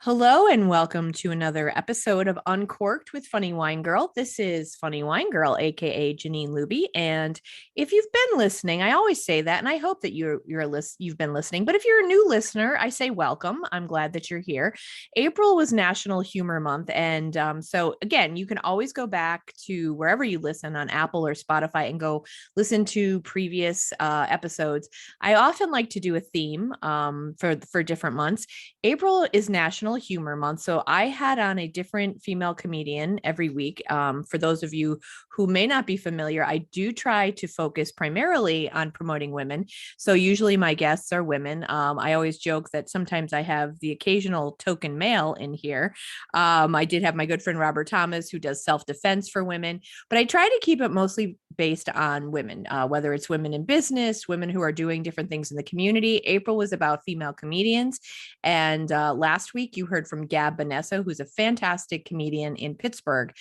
Hello and welcome to another episode of Uncorked with Funny Wine Girl. This is Funny Wine Girl, aka Janine Luby. And if you've been listening, I always say that, and I hope that you've been listening. But if you're a new listener, I say welcome. I'm glad that you're here. April was National Humor Month, and so again, you can always go back to wherever you listen on Apple or Spotify and go listen to previous episodes. I often like to do a theme for different months. April is National Humor Month, so I had on a different female comedian every week. For those of you who may not be familiar, I do try to focus primarily on promoting women. So usually my guests are women. I always joke that sometimes I have the occasional token male in here. I did have my good friend Robert Thomas, who does self-defense for women, but I try to keep it mostly based on women, whether it's women in business, women who are doing different things in the community. April was about female comedians. And last week, you heard from Gab Vanessa, who's a fantastic comedian in Pittsburgh.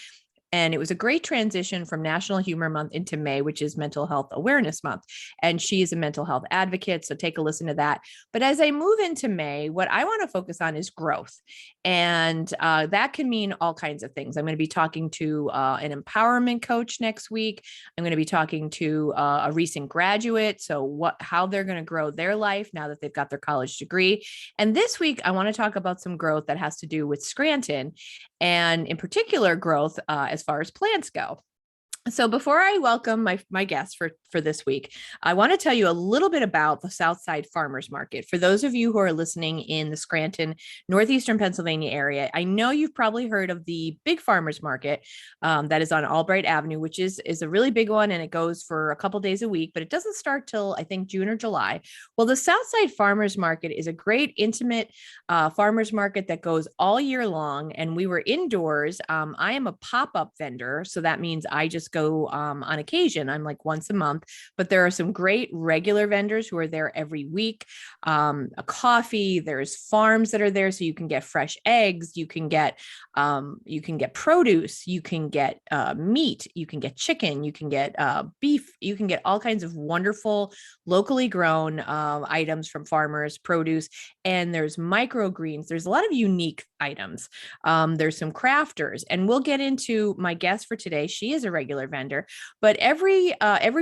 And it was a great transition from National Humor Month into May, which is Mental Health Awareness Month. And she is a mental health advocate. So take a listen to that. But as I move into May, what I want to focus on is growth. And that can mean all kinds of things. I'm going to be talking to an empowerment coach next week. I'm going to be talking to a recent graduate. So how they're going to grow their life now that they've got their college degree. And this week, I want to talk about some growth that has to do with Scranton, and in particular growth as far as plants go. So before I welcome my guest for this week, I want to tell you a little bit about the SouthSide Farmers Market. For those of you who are listening in the Scranton, Northeastern Pennsylvania area, I know you've probably heard of the big farmers market that is on Albright Avenue, which is a really big one, and it goes for a couple days a week, but it doesn't start till I think June or July. Well, the SouthSide Farmers Market is a great intimate farmers market that goes all year long, and we were indoors. I am a pop-up vendor, so that means I just go on occasion. I'm like once a month, but there are some great regular vendors who are there every week. A coffee, there's farms that are there, so you can get fresh eggs, you can get produce, you can get meat, you can get chicken, you can get beef, you can get all kinds of wonderful locally grown items from farmers, produce, and there's microgreens. There's a lot of unique items. There's some crafters, and we'll get into my guest for today. She is a regular vendor, but every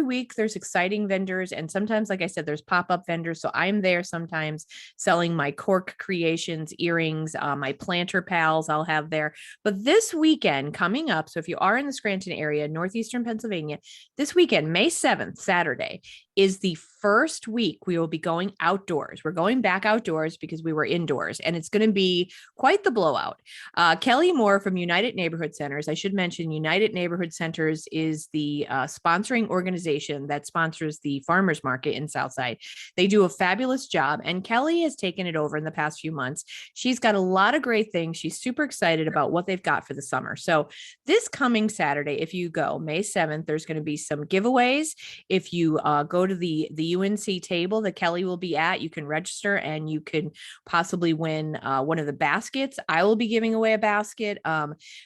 week there's exciting vendors, and sometimes, like I said, there's pop-up vendors. So I'm there sometimes selling my cork creations, earrings, my planter pals I'll have there. But this weekend coming up, so if you are in the Scranton area, Northeastern Pennsylvania, this weekend, May 7th, Saturday, is the first week we will be going outdoors. We're going back outdoors because we were indoors, and it's going to be quite the blowout. Kelly Moore from United Neighborhood Centers. I should mention United Neighborhood Centers is the sponsoring organization that sponsors the farmers market in Southside. They do a fabulous job, and Kelly has taken it over in the past few months. She's got a lot of great things. She's super excited about what they've got for the summer. So this coming Saturday, if you go May 7th, there's going to be some giveaways. If you go to the UNC table that Kelly will be at, you can register and you can possibly win one of the baskets. I will be giving away a basket.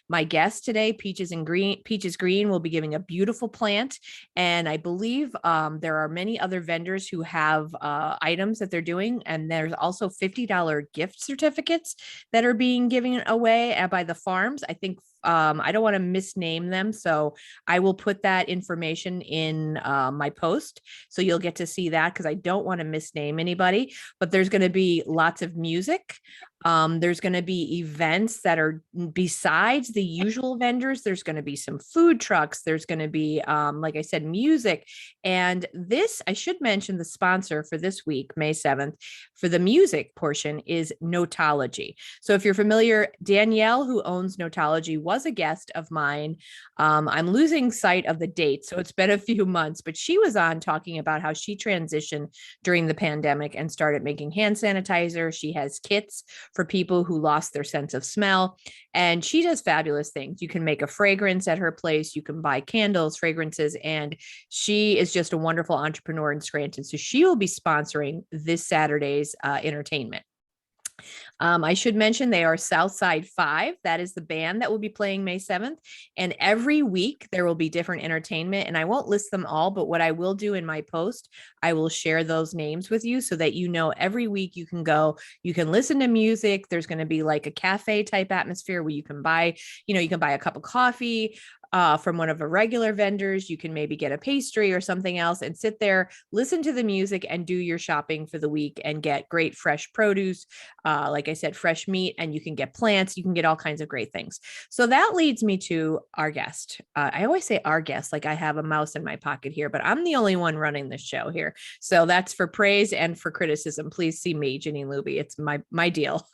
My guest today, Peaches Green, will be giving a beautiful plant, and I believe there are many other vendors who have items that they're doing, and there's also $50 gift certificates that are being given away by the farms. I think I don't want to misname them, so I will put that information in my post, so you'll get to see that, because I don't want to misname anybody. But there's going to be lots of music. There's going to be events that are besides the usual vendors. There's going to be some food trucks. There's going to be, like I said, music. And this, I should mention, the sponsor for this week, May 7th, for the music portion is Notology. So if you're familiar, Danielle, who owns Notology, was a guest of mine. I'm losing sight of the date, so it's been a few months, but she was on talking about how she transitioned during the pandemic and started making hand sanitizer. She has kits for people who lost their sense of smell, and she does fabulous things. You can make a fragrance at her place. You can buy candles, fragrances, and she is just a wonderful entrepreneur in Scranton. So she will be sponsoring this Saturday's entertainment. I should mention they are Southside 5. That is the band that will be playing May 7th. And every week there will be different entertainment. And I won't list them all, but what I will do in my post, I will share those names with you so that you know every week you can go, you can listen to music. There's going to be like a cafe type atmosphere where you can buy, you can buy a cup of coffee from one of the regular vendors. You can maybe get a pastry or something else and sit there, listen to the music, and do your shopping for the week and get great fresh produce. Like I said, fresh meat, and you can get plants. You can get all kinds of great things. So that leads me to our guest. I always say our guest, like I have a mouse in my pocket here, but I'm the only one running this show here. So that's for praise and for criticism. Please see me, Janine Luby. It's my deal.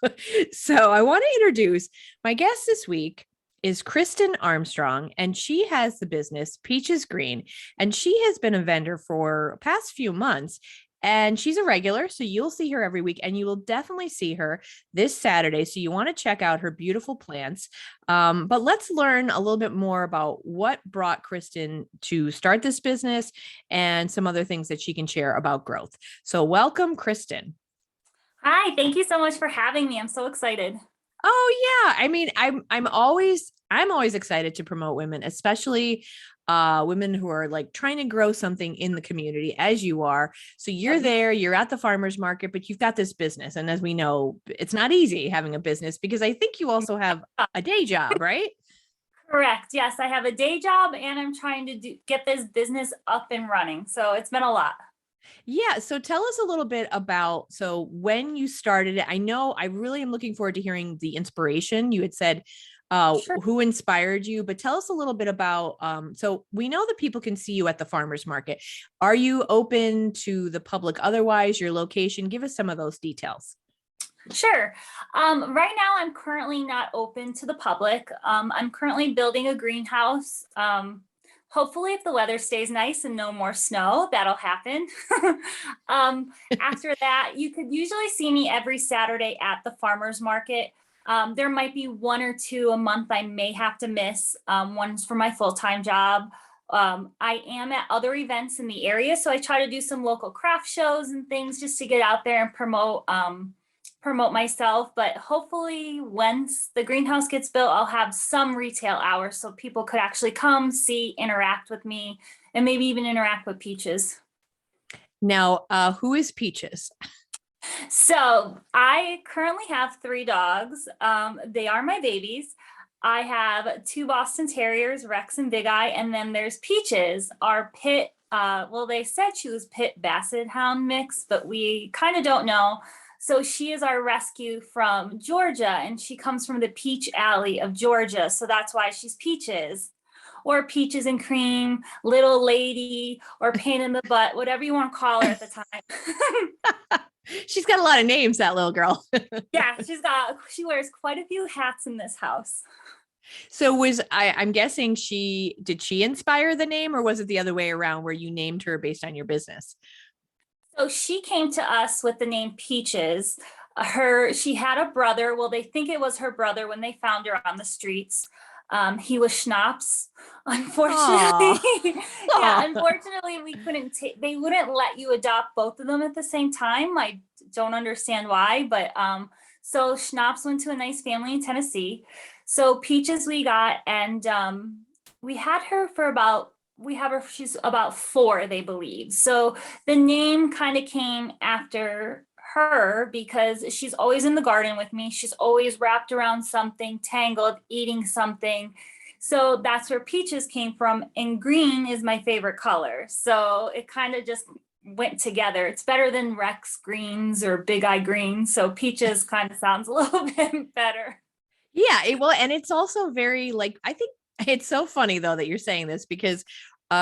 So I want to introduce my guest this week is Kristin Armstrong, and she has the business Peaches Green, and she has been a vendor for past few months, and she's a regular, so you'll see her every week, and you will definitely see her this Saturday. So you want to check out her beautiful plants. But let's learn a little bit more about what brought Kristin to start this business and some other things that she can share about growth. So welcome, Kristin. Hi, thank you so much for having me. I'm so excited. Oh yeah. I mean, I'm always excited to promote women, especially women who are like trying to grow something in the community as you are. So you're there, you're at the farmers market, but you've got this business. And as we know, it's not easy having a business because I think you also have a day job, right? Correct. Yes, I have a day job and I'm trying to get this business up and running. So it's been a lot. Yeah. So tell us a little bit about, so when you started it, I know I really am looking forward to hearing the inspiration. You had said, Sure. who inspired you, but tell us a little bit about, so we know that people can see you at the farmers market. Are you open to the public? Otherwise, your location, give us some of those details. Sure. Right now, I'm currently not open to the public. I'm currently building a greenhouse. Hopefully, if the weather stays nice and no more snow, that'll happen. After that, you could usually see me every Saturday at the farmers market. There might be one or two a month I may have to miss. One's for my full-time job. I am at other events in the area, so I try to do some local craft shows and things just to get out there and promote myself. But hopefully once the greenhouse gets built, I'll have some retail hours so people could actually come, see, interact with me, and maybe even interact with Peaches. Now, who is Peaches? So I currently have 3 dogs. They are my babies. I have 2 Boston Terriers, Rex and Big Eye, and then there's Peaches, our pit. Well, they said she was pit Basset Hound mix, but we kind of don't know. So she is our rescue from Georgia, and she comes from the Peach Alley of Georgia. So that's why she's Peaches, or Peaches and Cream, Little Lady, or Pain in the Butt, whatever you want to call her at the time. She's got a lot of names, that little girl. Yeah, she wears quite a few hats in this house. So I'm guessing did she inspire the name, or was it the other way around where you named her based on your business? So she came to us with the name Peaches. She had a brother. Well, they think it was her brother when they found her on the streets. He was Schnapps, unfortunately. Yeah, unfortunately, they wouldn't let you adopt both of them at the same time. I don't understand why, but so Schnapps went to a nice family in Tennessee. So Peaches we got, and we had her for she's about 4, they believe. So the name kind of came after her because she's always in the garden with me. She's always wrapped around something, tangled, eating something. So that's where Peaches came from. And green is my favorite color. So it kind of just went together. It's better than Rex greens or Big Eye greens. So Peaches kind of sounds a little bit better. Yeah, well, and it's also very I think it's so funny though that you're saying this because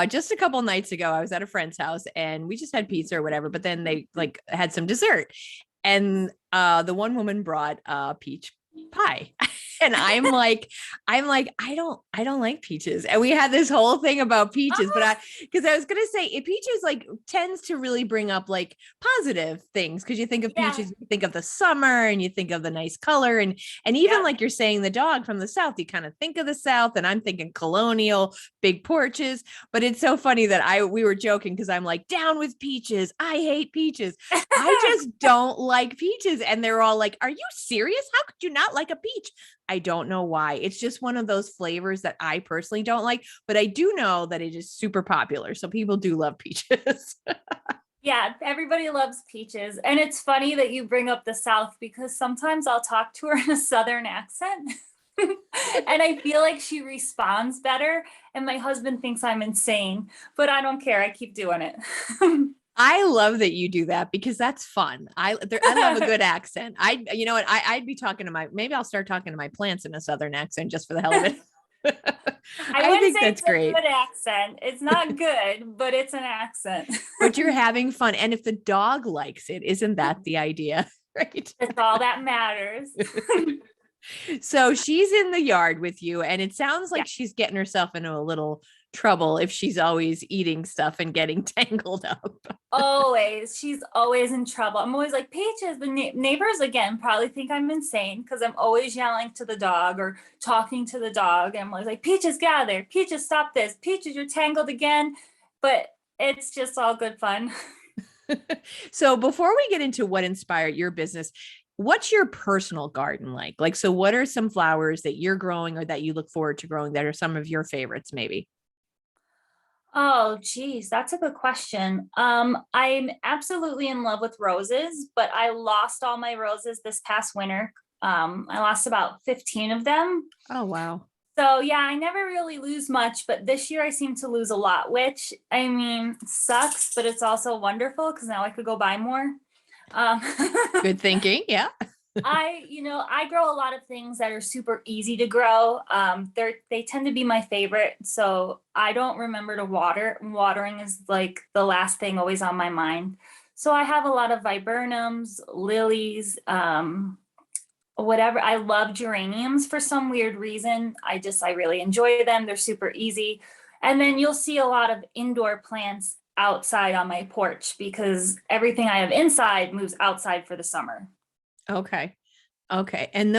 just a couple nights ago, I was at a friend's house and we just had pizza or whatever, but then they had some dessert, and the one woman brought peach pie. And I don't like peaches. And we had this whole thing about peaches, because I was going to say peaches like tends to really bring up like positive things. Cause you think of Yeah. peaches, you think of the summer and you think of the nice color. And even like you're saying the dog from the South, you kind of think of the South, and I'm thinking colonial, big porches. But it's so funny that we were joking because I'm like, down with peaches. I hate peaches. I just don't like peaches. And they're all like, are you serious? How could you not like a peach? I don't know why. It's just one of those flavors that I personally don't like, but I do know that it is super popular. So people do love peaches. Yeah, everybody loves peaches. And it's funny that you bring up the South because sometimes I'll talk to her in a Southern accent. And I feel like she responds better. And my husband thinks I'm insane, but I don't care. I keep doing it. I love that you do that because that's fun. I love a good accent. You know what? I'd be talking to maybe I'll start talking to my plants in a Southern accent just for the hell of it. I I wouldn't think say that's it's a great. good accent. It's not good, but it's an accent. But you're having fun. And if the dog likes it, isn't that the idea? Right. That's all that matters. So she's in the yard with you, and it sounds like Yeah. she's getting herself into a little trouble if she's always eating stuff and getting tangled up. Always. She's always in trouble. I'm always like, Peaches. The neighbors, again, probably think I'm insane because I'm always yelling to the dog or talking to the dog. And I'm always like, Peaches, get out of there. Peaches, stop this. Peaches, you're tangled again. But it's just all good fun. So before we get into what inspired your business, what's your personal garden like? Like, so what are some flowers that you're growing or that you look forward to growing that are some of your favorites, maybe? Oh, geez, that's a good question. I'm absolutely in love with roses, but I lost all my roses this past winter. I lost about 15 of them. Oh, wow. So yeah, I never really lose much, but this year I seem to lose a lot, which I mean sucks, but it's also wonderful because now I could go buy more. Um, Good thinking. Yeah. I grow a lot of things that are super easy to grow. They tend to be my favorite, so I don't remember to water. Watering is like the last thing always on my mind. So I have a lot of viburnums, lilies, whatever. I love geraniums for some weird reason. I really enjoy them. They're super easy. And then you'll see a lot of indoor plants outside on my porch because everything I have inside moves outside for the summer. Okay. Okay. And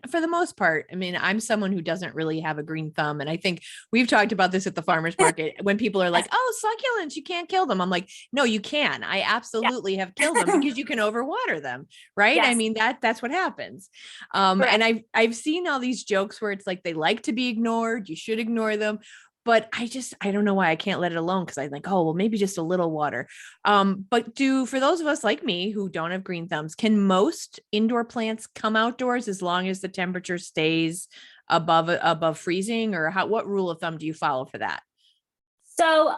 for the most part, I mean, I'm someone who doesn't really have a green thumb. And I think we've talked about this at the farmer's market when people are like, oh, succulents, you can't kill them. I'm like, no, you can. I Yeah. absolutely have killed them because you can overwater them. Right. I Yes, mean, that's what happens. And correct. I've seen all these jokes where it's like, they like to be ignored. You should ignore them. But I don't know why I can't let it alone. Cause I think, oh, well, maybe just a little water. But for those of us like me who don't have green thumbs, can most indoor plants come outdoors as long as the temperature stays above freezing, or what rule of thumb do you follow for that? So,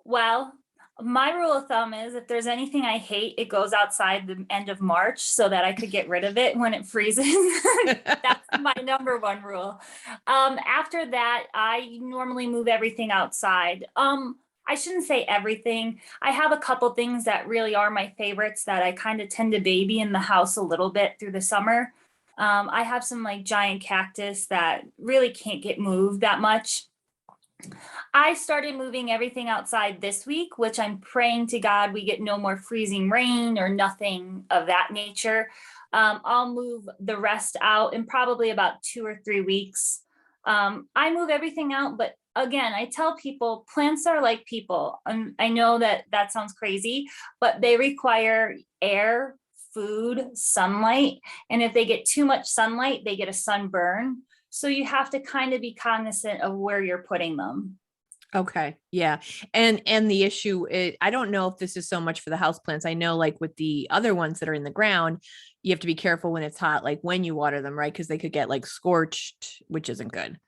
well, my rule of thumb is if there's anything I hate, it goes outside the end of March so that I could get rid of it when it freezes. That's my number one rule. After that, I normally move everything outside. I shouldn't say everything. I have a couple things that really are my favorites that I kind of tend to baby in the house a little bit through the summer. I have some like giant cactus that really can't get moved that much. I started moving everything outside this week, which I'm praying to God we get no more freezing rain or nothing of that nature. I'll move the rest out in probably about 2 or 3 weeks. I move everything out, but again, I tell people plants are like people. I know that sounds crazy, but they require air, food, sunlight. And if they get too much sunlight, they get a sunburn. So you have to kind of be cognizant of where you're putting them. Okay. Yeah. And the issue is, I don't know if this is so much for the house plants. I know like with the other ones that are in the ground, you have to be careful when it's hot, like when you water them, right? Because they could get like scorched, which isn't good.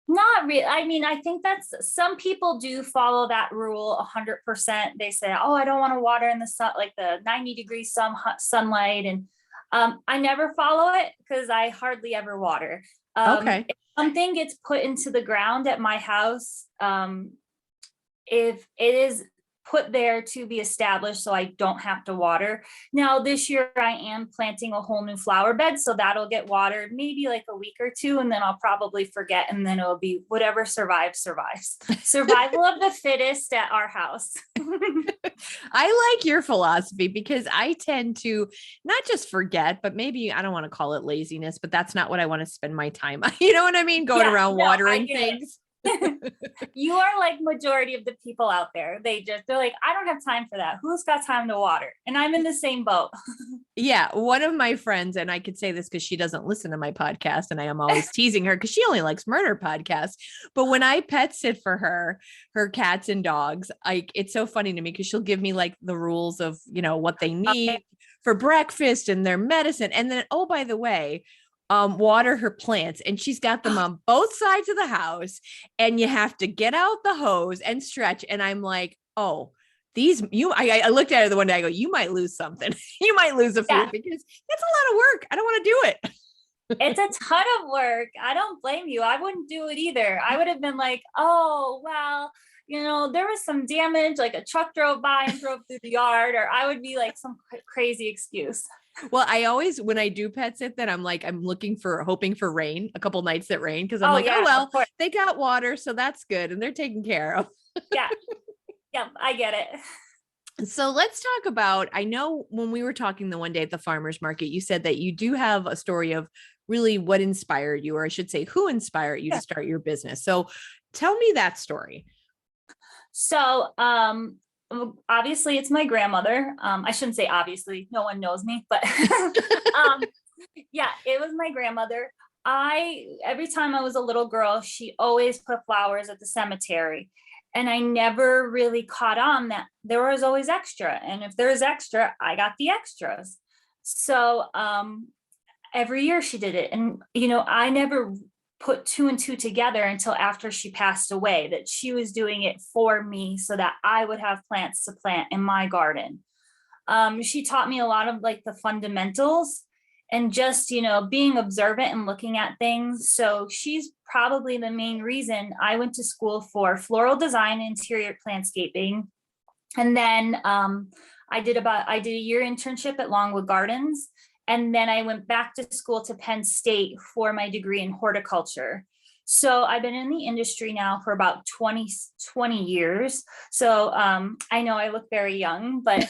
Not really. I mean, I think that's some people do follow that rule 100%. They say, "Oh, I don't want to water in the sun, like the 90-degree sunlight." And I never follow it because I hardly ever water. Okay. If something gets put into the ground at my house, if it is put there to be established so I don't have to water. Now this year I am planting a whole new flower bed, so that'll get watered maybe like a week or two, and then I'll probably forget, and then it'll be whatever survives. Survival of the fittest at our house. I like your philosophy because I tend to not just forget, but maybe I don't want to call it laziness, but that's not what I want to spend my time on. You know what I mean? Going around watering things. You are like majority of the people out there. They're like, I don't have time for that. Who's got time to water? And I'm in the same boat. Yeah. One of my friends, and I could say this because she doesn't listen to my podcast and I am always teasing her because she only likes murder podcasts. But when I pet sit for her cats and dogs, like it's so funny to me because she'll give me like the rules of, what they need for breakfast and their medicine. And then, oh, by the way, water her plants, and she's got them on both sides of the house, and you have to get out the hose and stretch. And I'm like, oh, I looked at her the one day, I go, you might lose something. You might lose a few because that's a lot of work. I don't want to do it. It's a ton of work. I don't blame you. I wouldn't do it either. I would have been like, oh, well, there was some damage, like a truck drove by and drove through the yard, or I would be like some crazy excuse. Well, I always, when I do pet sit, then I'm hoping for rain, a couple nights that rain. Cause I'm they got water, so that's good. And they're taken care of. Yeah. Yeah. I get it. So let's talk about, I know when we were talking the one day at the farmer's market, you said that you do have a story of really what inspired you, or I should say, who inspired you to start your business. So tell me that story. So, obviously it's my grandmother. I shouldn't say obviously, no one knows me, but yeah, it was my grandmother. Every time I was a little girl, she always put flowers at the cemetery, and I never really caught on that there was always extra. And if there's extra, I got the extras. So every year she did it. And, I never put two and two together until after she passed away, that she was doing it for me so that I would have plants to plant in my garden. She taught me a lot of like the fundamentals and just, being observant and looking at things. So she's probably the main reason I went to school for floral design and interior landscaping. And then I did a year internship at Longwood Gardens. And then I went back to school to Penn State for my degree in horticulture. So I've been in the industry now for about 20 years. So I know I look very young, but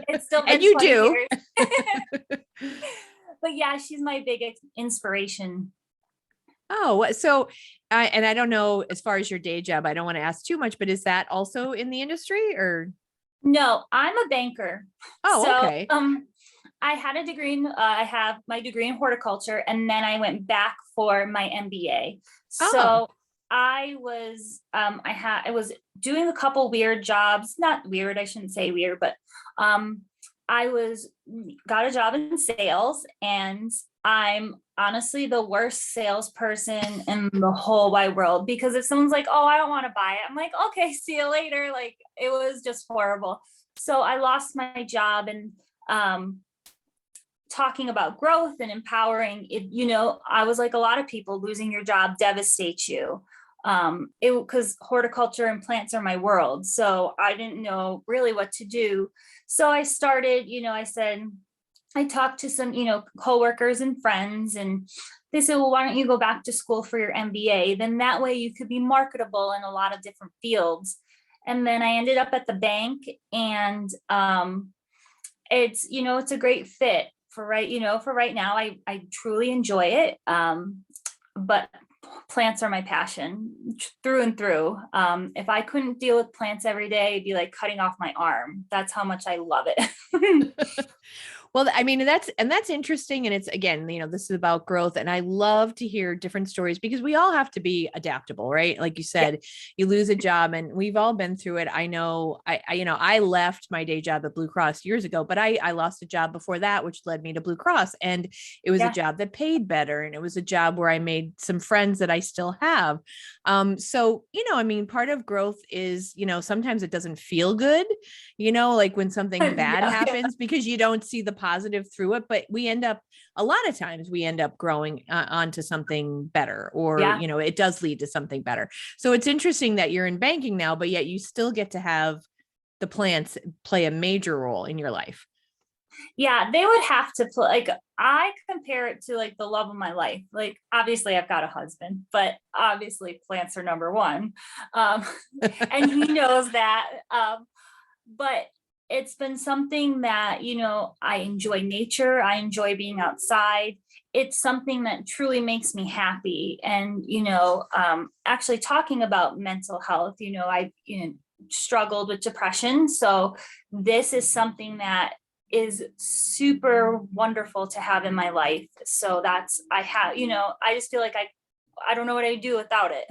it's still been and you do. But yeah, she's my big inspiration. Oh, so and I don't know, as far as your day job, I don't want to ask too much, but is that also in the industry or? No, I'm a banker. Oh, okay. I had a degree I have my degree in horticulture, and then I went back for my MBA. So I was doing a couple weird jobs, not weird, I shouldn't say weird, but got a job in sales, and I'm honestly the worst salesperson in the whole wide world, because if someone's like, oh, I don't want to buy it, I'm like, okay, see you later. Like, it was just horrible. So I lost my job, and talking about growth and empowering it, I was like, a lot of people, losing your job devastates you. Because horticulture and plants are my world. So I didn't know really what to do. So I started, I talked to some, coworkers and friends, and they said, well, why don't you go back to school for your MBA? Then that way you could be marketable in a lot of different fields. And then I ended up at the bank, and it's a great fit for right now. I truly enjoy it. But plants are my passion through and through. If I couldn't deal with plants every day, it'd be like cutting off my arm. That's how much I love it. Well, I mean, that's interesting. And it's, again, this is about growth, and I love to hear different stories because we all have to be adaptable, right? Like you said, you lose a job, and we've all been through it. I know, I left my day job at Blue Cross years ago, but I lost a job before that, which led me to Blue Cross. And it was a job that paid better. And it was a job where I made some friends that I still have. So, part of growth is, sometimes it doesn't feel good, like when something bad happens because you don't see the positive through it, but a lot of times we end up growing onto something better, or, it does lead to something better. So it's interesting that you're in banking now, but yet you still get to have the plants play a major role in your life. Yeah, they would have to play. Like, I compare it to like the love of my life. Like, obviously I've got a husband, but obviously plants are number one. Um, and he knows that. But it's been something that, I enjoy nature. I enjoy being outside. It's something that truly makes me happy. And, actually talking about mental health, I, struggled with depression. So this is something that is super wonderful to have in my life. So I just feel like I don't know what I'd do without it.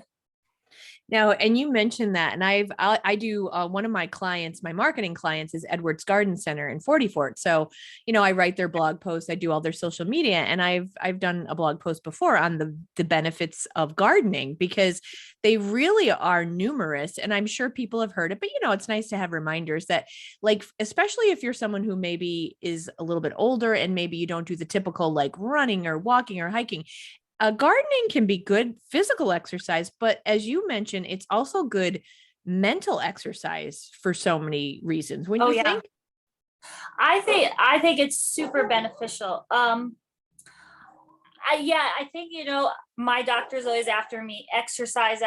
Now, and you mentioned that, and I do one of my clients, my marketing clients is Edwards Garden Center in 40 Fort. So, I write their blog posts, I do all their social media, and I've done a blog post before on the benefits of gardening, because they really are numerous, and I'm sure people have heard it, but it's nice to have reminders that, like, especially if you're someone who maybe is a little bit older and maybe you don't do the typical like running or walking or hiking. Gardening can be good physical exercise, but as you mentioned, it's also good mental exercise for so many reasons. When Oh you yeah. think, I think it's super beneficial. I think, my doctor's always after me, exercise,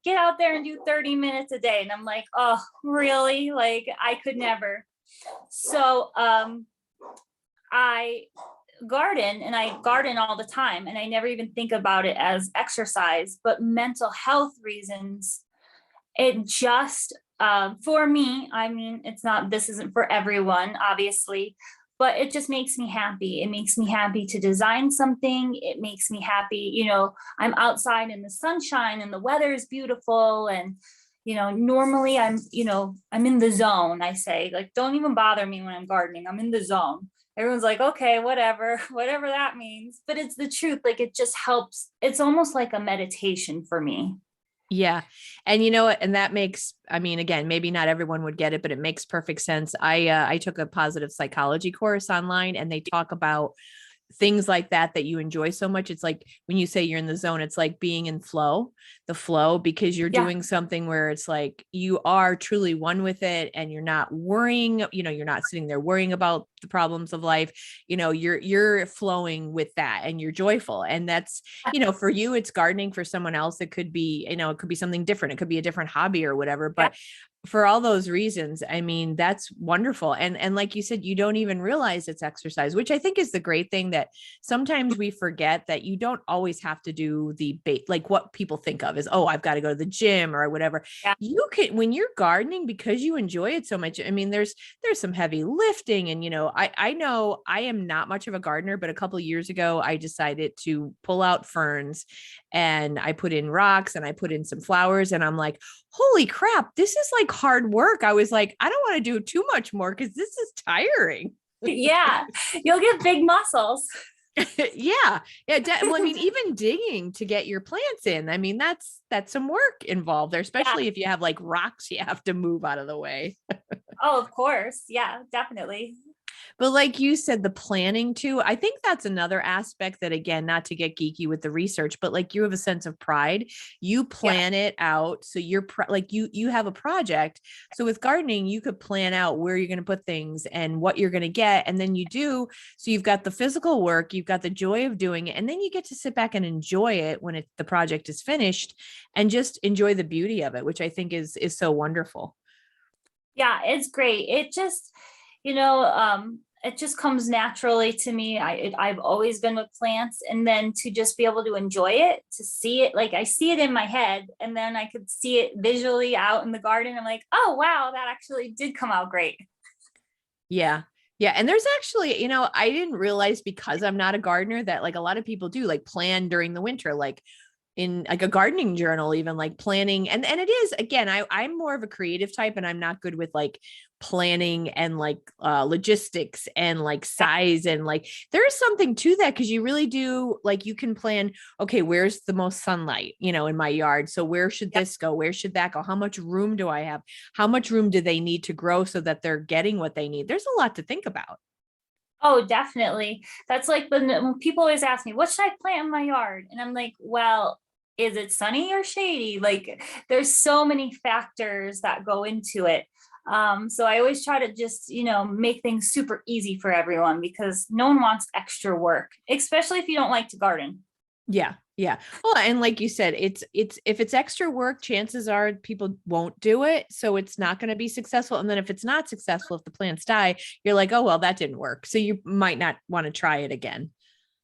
get out there and do 30 minutes a day. And I'm like, oh, really? Like, I could never. So, I garden, and I garden all the time, and I never even think about it as exercise, but mental health reasons, it just, for me, I mean, this isn't for everyone, obviously, but it just makes me happy. It makes me happy to design something. It makes me happy, I'm outside in the sunshine and the weather is beautiful. And, normally I'm in the zone. I say, like, don't even bother me when I'm gardening. I'm in the zone. Everyone's like, okay, whatever, whatever that means. But it's the truth. Like, it just helps. It's almost like a meditation for me. yeah. And and that makes, I mean, again, maybe not everyone would get it, but it makes perfect sense. I took a positive psychology course online, and they talk about things like that you enjoy so much. It's like when you say you're in the zone, it's like being in the flow, because you're Yeah. doing something where it's like you are truly one with it, and you're not worrying, you're not sitting there worrying about the problems of life. You're flowing with that, and you're joyful. And that's, for you, it's gardening. For someone else, it could be, it could be something different. It could be a different hobby or whatever. Yeah. But for all those reasons, I mean, that's wonderful. And like you said, you don't even realize it's exercise, which I think is the great thing, that sometimes we forget that you don't always have to do like what people think of as, oh, I've got to go to the gym or whatever. Yeah. You can, when you're gardening, because you enjoy it so much. I mean, there's some heavy lifting, and, I know I am not much of a gardener, but a couple of years ago, I decided to pull out ferns, and I put in rocks, and I put in some flowers, and I'm like, holy crap, this is like hard work. I was like, I don't want to do too much more, because this is tiring. Yeah. You'll get big muscles. Yeah. Well, I mean, even digging to get your plants in, I mean, that's some work involved there, especially if you have like rocks you have to move out of the way. Oh, of course. Yeah, definitely. But like you said, the planning too, I think that's another aspect that, again, not to get geeky with the research, but like you have a sense of pride. You plan it out. So you're like you have a project. So with gardening, you could plan out where you're going to put things and what you're going to get. And then you do. So you've got the physical work, you've got the joy of doing it. And then you get to sit back and enjoy it when the project is finished, and just enjoy the beauty of it, which I think is so wonderful. Yeah, it's great. It just, it just comes naturally to me. I've always been with plants, and then to just be able to enjoy it, to see it, like I see it in my head, and then I could see it visually out in the garden. I'm like, oh, wow, that actually did come out great. Yeah. Yeah. And there's actually, I didn't realize, because I'm not a gardener, that like a lot of people do like plan during the winter, like in like a gardening journal, even like planning. And it is, again, I'm more of a creative type, and I'm not good with like planning and like logistics and like size. And like, there is something to that, because you really do, like, you can plan, okay, where's the most sunlight, in my yard? So where should this go? Where should that go? How much room do I have? How much room do they need to grow so that they're getting what they need? There's a lot to think about. Oh, definitely. That's like when people always ask me, what should I plant in my yard? And I'm like, well, is it sunny or shady? Like, there's so many factors that go into it. So I always try to just, make things super easy for everyone because no one wants extra work, especially if you don't like to garden. Yeah. Yeah. Well, and like you said, if it's extra work, chances are people won't do it. So it's not going to be successful. And then if it's not successful, if the plants die, you're like, oh, well, that didn't work. So you might not want to try it again.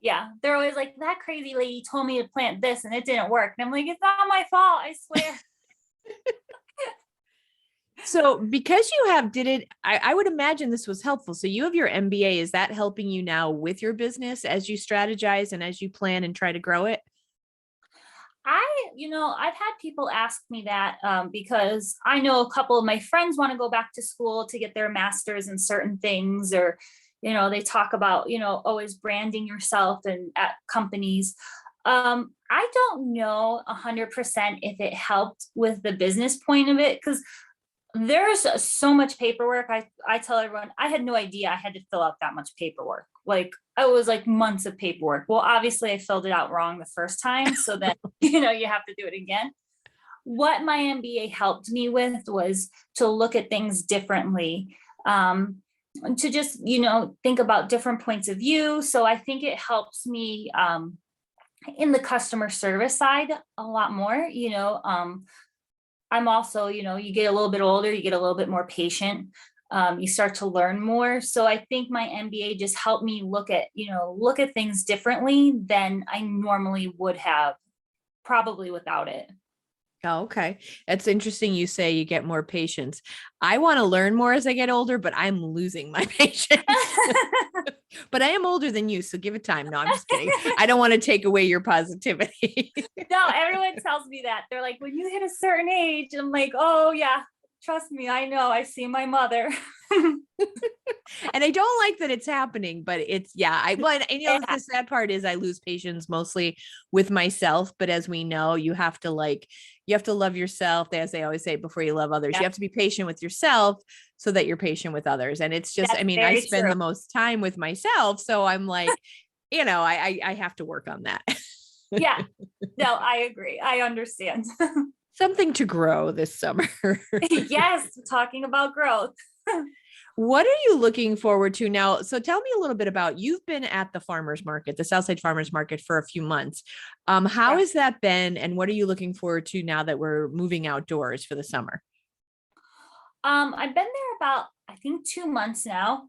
Yeah. They're always like, that crazy lady told me to plant this and it didn't work. And I'm like, it's not my fault, I swear. So because you have did it, I would imagine this was helpful. So you have your MBA. Is that helping you now with your business as you strategize and as you plan and try to grow it? I've had people ask me that because I know a couple of my friends want to go back to school to get their master's in certain things, or, they talk about, always branding yourself and at companies. I don't know 100% if it helped with the business point of it, because there's so much paperwork. I tell everyone, I had no idea I had to fill out that much paperwork. Like it was like months of paperwork. Well, obviously I filled it out wrong the first time. So then, you have to do it again. What my MBA helped me with was to look at things differently, to just, think about different points of view. So I think it helps me in the customer service side a lot more, I'm also, you get a little bit older, you get a little bit more patient. You start to learn more. So I think my MBA just helped me look at things differently than I normally would have, probably without it. Oh, okay. That's interesting. You say you get more patience. I want to learn more as I get older, but I'm losing my patience. But I am older than you, so give it time. No, I'm just kidding. I don't want to take away your positivity. No, everyone tells me that. They're like, when you hit a certain age, I'm like, oh yeah, trust me, I know. I see my mother. And I don't like that it's happening, but it's, yeah, the sad part is I lose patience mostly with myself. But as we know, you have to love yourself. As they always say, before you love others, you have to be patient with yourself so that you're patient with others. And it's just, I spend the most time with myself. So I'm like, I have to work on that. Yeah, no, I agree. I understand. Something to grow this summer. Yes, talking about growth. What are you looking forward to now? So tell me a little bit about, you've been at the farmers market, the SouthSide Farmers Market, for a few months. How has that been? And what are you looking forward to now that we're moving outdoors for the summer? I've been there about, I think, 2 months now.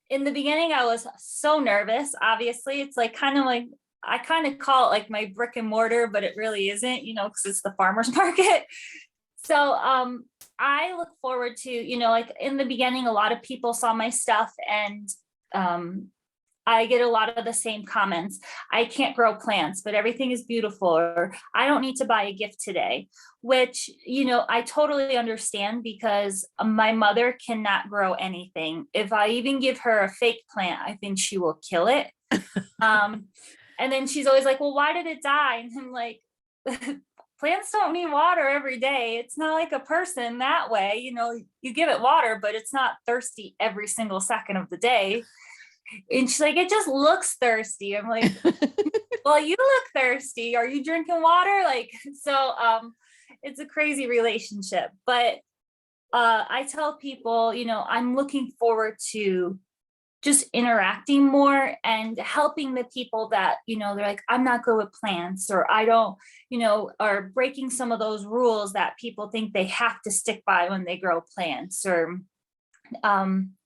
In the beginning, I was so nervous. Obviously, it's like I kind of call it like my brick and mortar, but it really isn't, because it's the farmers market. So I look forward to, like in the beginning, a lot of people saw my stuff and I get a lot of the same comments. I can't grow plants, but everything is beautiful, or I don't need to buy a gift today, which, I totally understand because my mother cannot grow anything. If I even give her a fake plant, I think she will kill it. And then she's always like, well, why did it die? And I'm like, plants don't need water every day. It's not like a person that way. You give it water, but it's not thirsty every single second of the day. And she's like, it just looks thirsty. I'm like, well, you look thirsty. Are you drinking water? It's a crazy relationship. But I tell people, I'm looking forward to just interacting more and helping the people that, they're like, I'm not good with plants, or I don't, are breaking some of those rules that people think they have to stick by when they grow plants, or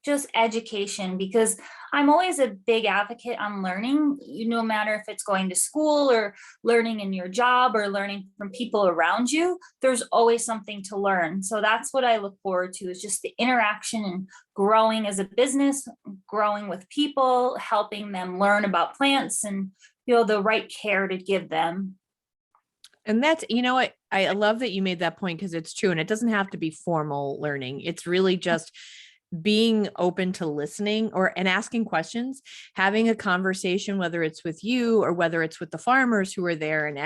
just education, because I'm always a big advocate on learning, no matter if it's going to school or learning in your job or learning from people around you, there's always something to learn. So that's what I look forward to, is just the interaction and growing as a business, growing with people, helping them learn about plants and, the right care to give them. And that's, what I love that you made that point, because it's true. And it doesn't have to be formal learning. It's really just being open to listening and asking questions, having a conversation, whether it's with you or whether it's with the farmers who are there. And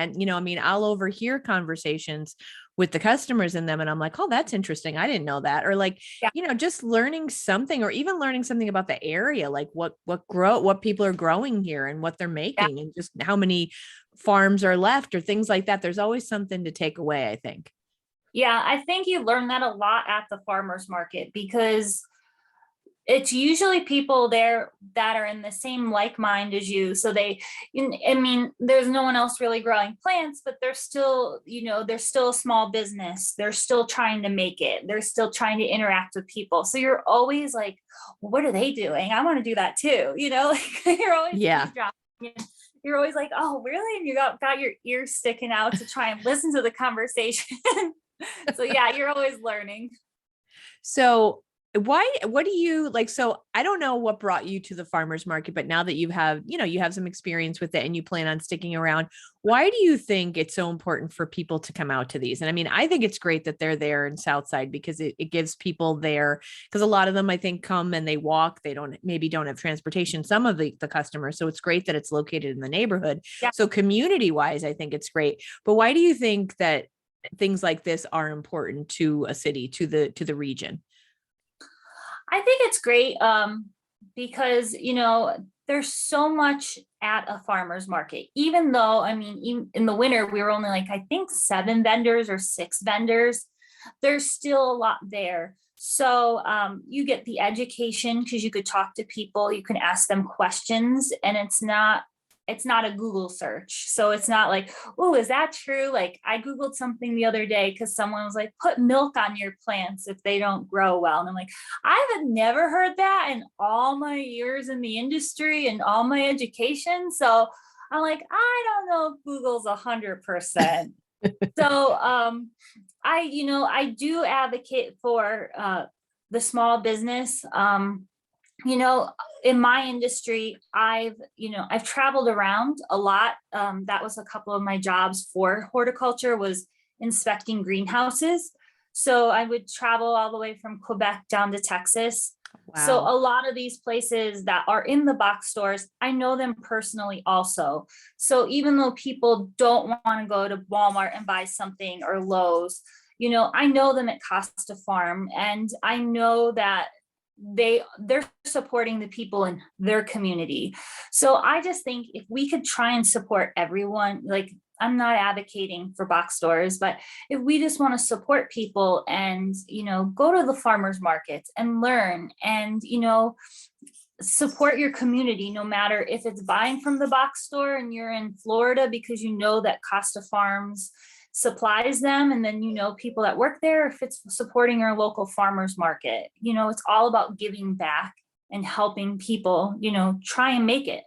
I'll overhear conversations with the customers in them. And I'm like, oh, that's interesting. I didn't know that. Or just learning something, or even learning something about the area, like what people are growing here and what they're making, and just how many farms are left or things like that. There's always something to take away, I think. Yeah, I think you learn that a lot at the farmers market because it's usually people there that are in the same like mind as you. So I mean, there's no one else really growing plants, but they're still, they're still a small business. They're still trying to make it. They're still trying to interact with people. So you're always like, well, what are they doing? I want to do that too. Like you're always Yeah. eavesdropping. You're always like, oh, really? And you got your ears sticking out to try and listen to the conversation. So yeah, you're always learning. So what do you like? So I don't know what brought you to the farmers market, but now that you have some experience with it and you plan on sticking around, why do you think it's so important for people to come out to these? And I mean, I think it's great that they're there in Southside because it gives people there, because a lot of them I think come and they walk, they don't have transportation, some of the customers. So it's great that it's located in the neighborhood. Yeah. So community wise, I think it's great. But why do you think that things like this are important to a city, to the region? I think it's great because, there's so much at a farmer's market, even though, I mean, even in the winter, we were only like, I think 7 vendors or 6 vendors. There's still a lot there. So you get the education because you could talk to people, you can ask them questions, and it's not a Google search. So it's not like, oh, is that true? Like I Googled something the other day because someone was like, put milk on your plants if they don't grow well. And I'm like, I have never heard that in all my years in the industry and all my education. So I'm like, I don't know if Google's 100%. So I do advocate for the small business. You know, in my industry, I've traveled around a lot. That was a couple of my jobs for horticulture, was inspecting greenhouses. So I would travel all the way from Quebec down to Texas. So Wow. a lot of these places that are in the box stores, I know them personally also. So even though people don't want to go to Walmart and buy something, or Lowe's, I know them at Costa Farm, and I know that they're supporting the people in their community. So I just think if we could try and support everyone, like I'm not advocating for box stores, but if we just want to support people and, go to the farmers markets and learn and, support your community, no matter if it's buying from the box store and you're in Florida because you know that Costa Farms supplies them, and then people that work there, if it's supporting your local farmers market, it's all about giving back and helping people, try and make it.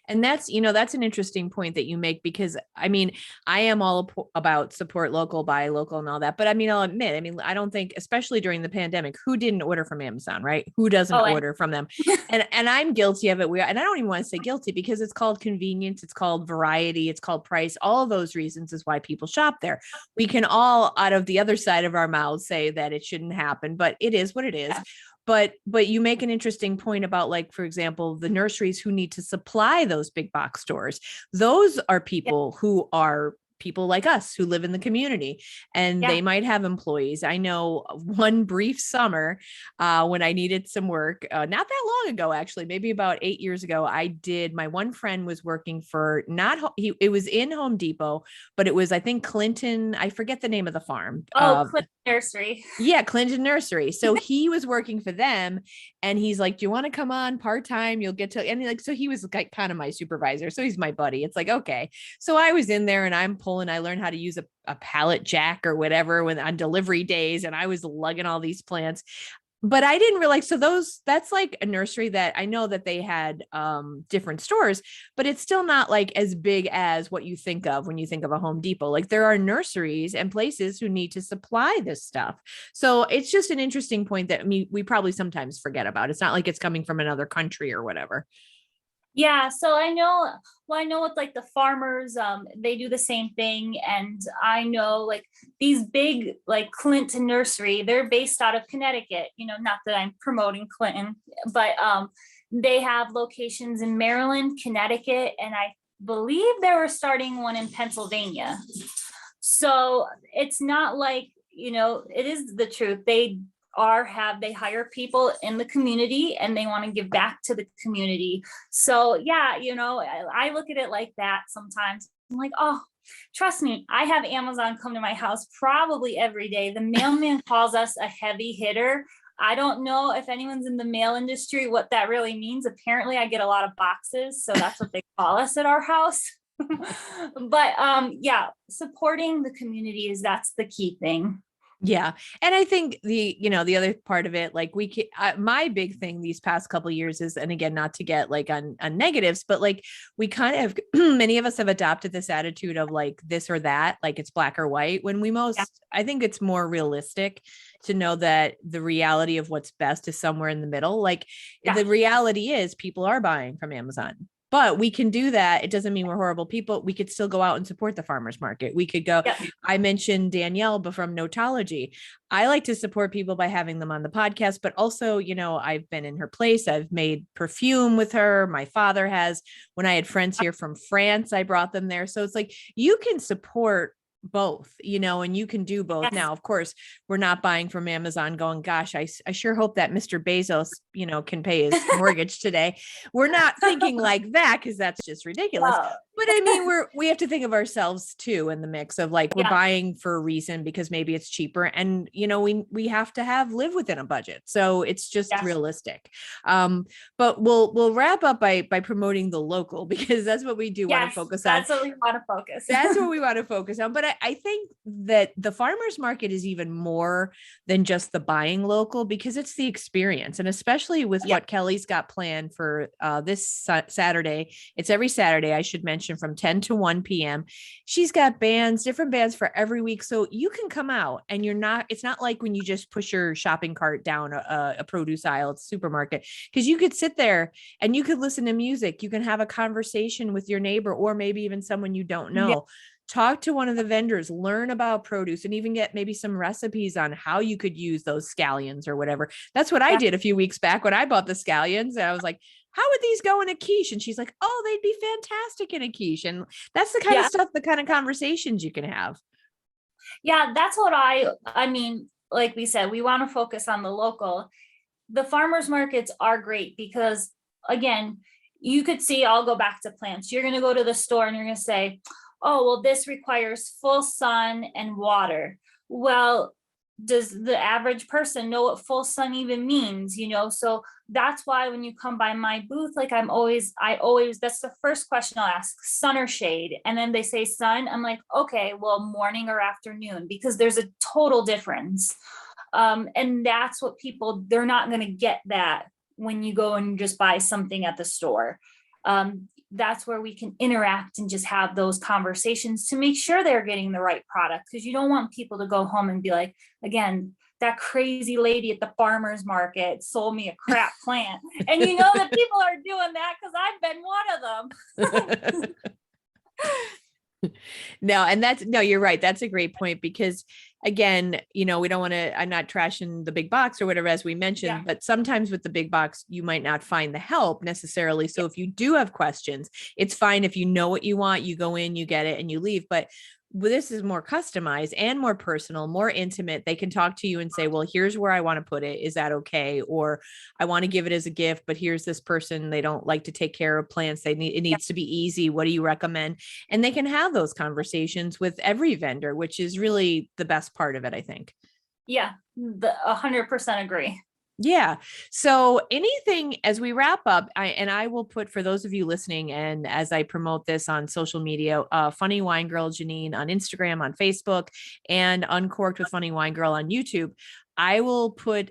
And that's an interesting point that you make, because I mean, I am all about support local, buy local and all that. But I mean, I'll admit, I mean, I don't think, especially during the pandemic, who didn't order from Amazon, right? Who doesn't Oh, order from them? And I'm guilty of it. And I don't even want to say guilty, because it's called convenience, it's called variety, it's called price. All of those reasons is why people shop there. We can all, out of the other side of our mouths, say that it shouldn't happen, but it is what it is. yeah. But you make an interesting point about, like, for example, the nurseries who need to supply those big box stores. Those are people who are people like us who live in the community, and Yeah. they might have employees. I know one brief summer when I needed some work, not that long ago, actually, maybe about 8 years ago, my one friend was working for, it was in Home Depot, but it was, I think, Clinton, I forget the name of the farm. Oh, Cliff Nursery. Yeah, Clinton Nursery. So he was working for them, and he's like, "Do you want to come on part-time? You'll get to," and like, so he was like kind of my supervisor. So he's my buddy. It's like, okay. So I was in there and I learned how to use a pallet jack or whatever on delivery days. And I was lugging all these plants, but I didn't realize. So that's like a nursery that I know that they had different stores, but it's still not like as big as what you think of when you think of a Home Depot. Like, there are nurseries and places who need to supply this stuff. So it's just an interesting point that we probably sometimes forget about. It's not like it's coming from another country or whatever. Yeah, so I know with like the farmers, they do the same thing. And I know like these big, like Clinton Nursery, they're based out of Connecticut, not that I'm promoting Clinton, but they have locations in Maryland, Connecticut, and I believe they were starting one in Pennsylvania. So it's not like, it is the truth. They hire people in the community and they want to give back to the community. So yeah, I look at it like that sometimes. I'm like, oh, trust me, I have Amazon come to my house probably every day. The mailman calls us a heavy hitter. I don't know if anyone's in the mail industry, what that really means. Apparently I get a lot of boxes, so that's what they call us at our house. But yeah, supporting the communities, that's the key thing. Yeah. And I think the other part of it, like my big thing these past couple of years is, and again, not to get like on negatives, but like we kind of, many of us have adopted this attitude of like this or that, like it's black or white, when I think it's more realistic to know that the reality of what's best is somewhere in the middle. Like the reality is people are buying from Amazon. But we can do that. It doesn't mean we're horrible people. We could still go out and support the farmers market. We could go. I mentioned Danielle, but from Notology. I like to support people by having them on the podcast, but also, I've been in her place. I've made perfume with her. My father has. When I had friends here from France, I brought them there. So it's like, you can support both, and you can do both. Now, of course, we're not buying from Amazon going, gosh, I sure hope that Mr. Bezos, can pay his mortgage today. We're not thinking like that, because that's just ridiculous. Wow. But I mean, we have to think of ourselves too in the mix of like, we're buying for a reason because maybe it's cheaper, and we have to live within a budget. So it's just realistic. But we'll wrap up by promoting the local, because that's what we do want to focus on. That's what we want to focus. That's what we want to focus on. But I think that the farmers market is even more than just the buying local, because it's the experience. And especially with what Kelly's got planned for this Saturday. It's every Saturday, I should mention, from 10 to 1 p.m. She's got different bands for every week. So you can come out and it's not like when you just push your shopping cart down a produce aisle at the supermarket, because you could sit there and you could listen to music. You can have a conversation with your neighbor, or maybe even someone you don't know. Yeah. Talk to one of the vendors, learn about produce, and even get maybe some recipes on how you could use those scallions or whatever. That's what I did a few weeks back when I bought the scallions. And I was like, how would these go in a quiche? And she's like, oh, they'd be fantastic in a quiche. And that's the kind of stuff, the kind of conversations you can have. Yeah, that's what I mean, like we said, we want to focus on the local. The farmers markets are great because, again, you could see, I'll go back to plants. You're going to go to the store and you're going to say, oh, well, this requires full sun and water. Well, does the average person know what full sun even means? So that's why when you come by my booth, like I always, that's the first question I'll ask: sun or shade? And then they say sun. I'm like, okay, well, morning or afternoon, because there's a total difference. And that's what they're not going to get that when you go and just buy something at the store. That's where we can interact and just have those conversations to make sure they're getting the right product. Because you don't want people to go home and be like, again, that crazy lady at the farmer's market sold me a crap plant. And that people are doing that because I've been one of them. No, you're right. That's a great point, because again, we don't want to, I'm not trashing the big box or whatever, as we mentioned, but sometimes with the big box, you might not find the help necessarily. So if you do have questions, it's fine. If you know what you want, you go in, you get it, and you leave. But this is more customized and more personal, more intimate. They can talk to you and say, well, here's where I want to put it. Is that okay? Or I want to give it as a gift, but here's this person. They don't like to take care of plants. It needs to be easy. What do you recommend? And they can have those conversations with every vendor, which is really the best part of it, I think. Yeah, 100% agree. Yeah. So anything as we wrap up, I will put, for those of you listening, and as I promote this on social media, Funny Wine Girl Janine on Instagram, on Facebook, and Uncorked with Funny Wine Girl on YouTube. I will put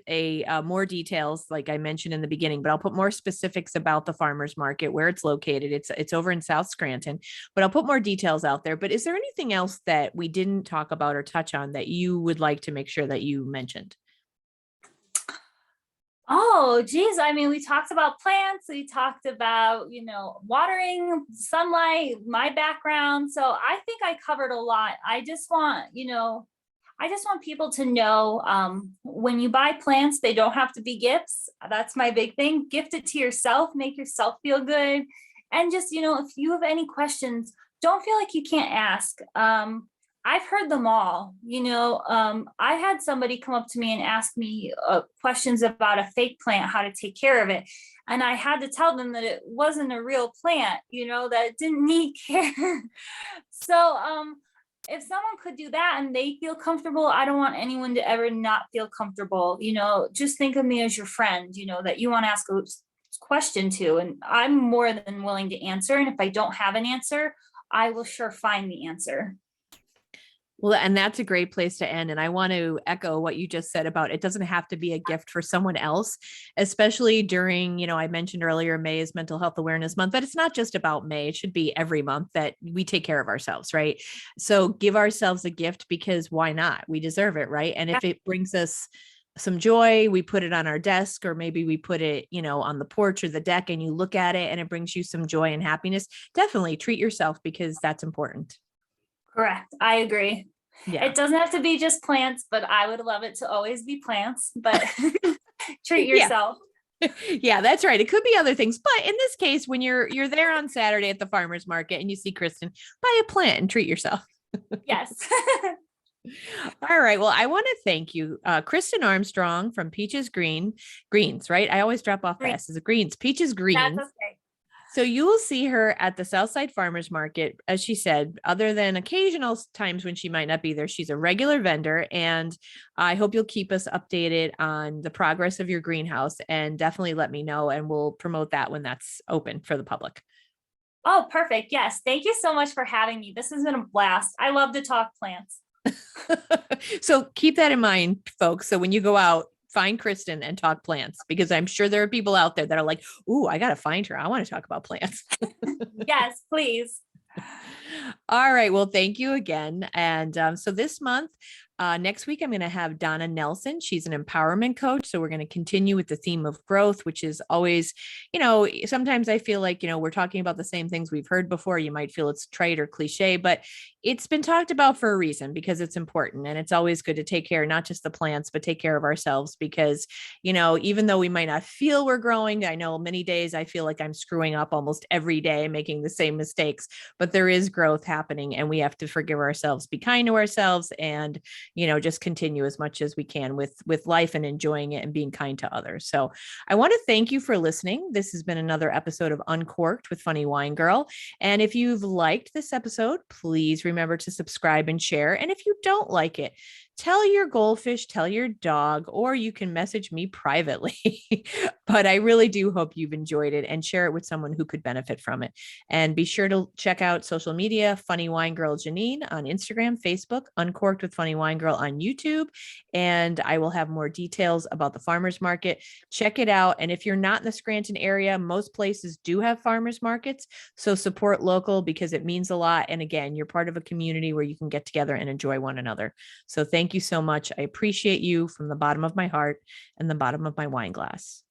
more details, like I mentioned in the beginning, but I'll put more specifics about the farmers market, where it's located. It's over in South Scranton, but I'll put more details out there. But is there anything else that we didn't talk about or touch on that you would like to make sure that you mentioned? Oh, geez. I mean, we talked about plants. We talked about, watering, sunlight, my background. So I think I covered a lot. I just want people to know, when you buy plants, they don't have to be gifts. That's my big thing. Gift it to yourself, make yourself feel good. And just, if you have any questions, don't feel like you can't ask. I've heard them all. I had somebody come up to me and ask me questions about a fake plant, how to take care of it. And I had to tell them that it wasn't a real plant, that it didn't need care. So if someone could do that and they feel comfortable, I don't want anyone to ever not feel comfortable. Just think of me as your friend, that you want to ask a question to. And I'm more than willing to answer. And if I don't have an answer, I will sure find the answer. Well, and that's a great place to end. And I want to echo what you just said about it doesn't have to be a gift for someone else, especially during, I mentioned earlier, May is Mental Health Awareness Month, but it's not just about May. It should be every month that we take care of ourselves, right? So give ourselves a gift because why not? We deserve it, right? And if it brings us some joy, we put it on our desk, or maybe we put it, on the porch or the deck, and you look at it and it brings you some joy and happiness. Definitely treat yourself because that's important. Correct. I agree. Yeah. It doesn't have to be just plants, but I would love it to always be plants, but treat yourself. Yeah, that's right. It could be other things, but in this case, when you're there on Saturday at the farmer's market and you see Kristin, buy a plant and treat yourself. Yes. All right. Well, I want to thank you, Kristin Armstrong from Greens, right? I always drop off S as a Greens, Peaches Greens. That's okay. So you will see her at the SouthSide Farmers Market. As she said, other than occasional times when she might not be there, she's a regular vendor. And I hope you'll keep us updated on the progress of your greenhouse, and definitely let me know, and we'll promote that when that's open for the public. Oh, perfect. Yes. Thank you so much for having me. This has been a blast. I love to talk plants. So keep that in mind, folks. So when you go out, find Kristin and talk plants, because I'm sure there are people out there that are like, "Ooh, I got to find her. I want to talk about plants." Yes, please. All right. Well, thank you again. And so this month, next week, I'm going to have Donna Nelson. She's an empowerment coach. So we're going to continue with the theme of growth, which is always, sometimes I feel like, we're talking about the same things we've heard before. You might feel it's trite or cliche, but it's been talked about for a reason, because it's important. And it's always good to take care, not just the plants, but take care of ourselves, because, even though we might not feel we're growing, I know many days I feel like I'm screwing up almost every day, making the same mistakes, but there is growth happening, and we have to forgive ourselves, be kind to ourselves, and just continue as much as we can with life and enjoying it and being kind to others. So I want to thank you for listening. This has been another episode of Uncorked with Funny Wine Girl. And if you've liked this episode, please remember to subscribe and share. And if you don't like it, tell your goldfish, tell your dog, or you can message me privately. But I really do hope you've enjoyed it, and share it with someone who could benefit from it. And be sure to check out social media, Funny Wine Girl Janine on Instagram, Facebook, Uncorked with Funny Wine Girl on YouTube. And I will have more details about the farmers market. Check it out. And if you're not in the Scranton area, most places do have farmers markets. So support local, because it means a lot. And again, you're part of a community where you can get together and enjoy one another. So thank you so much. I appreciate you from the bottom of my heart and the bottom of my wine glass.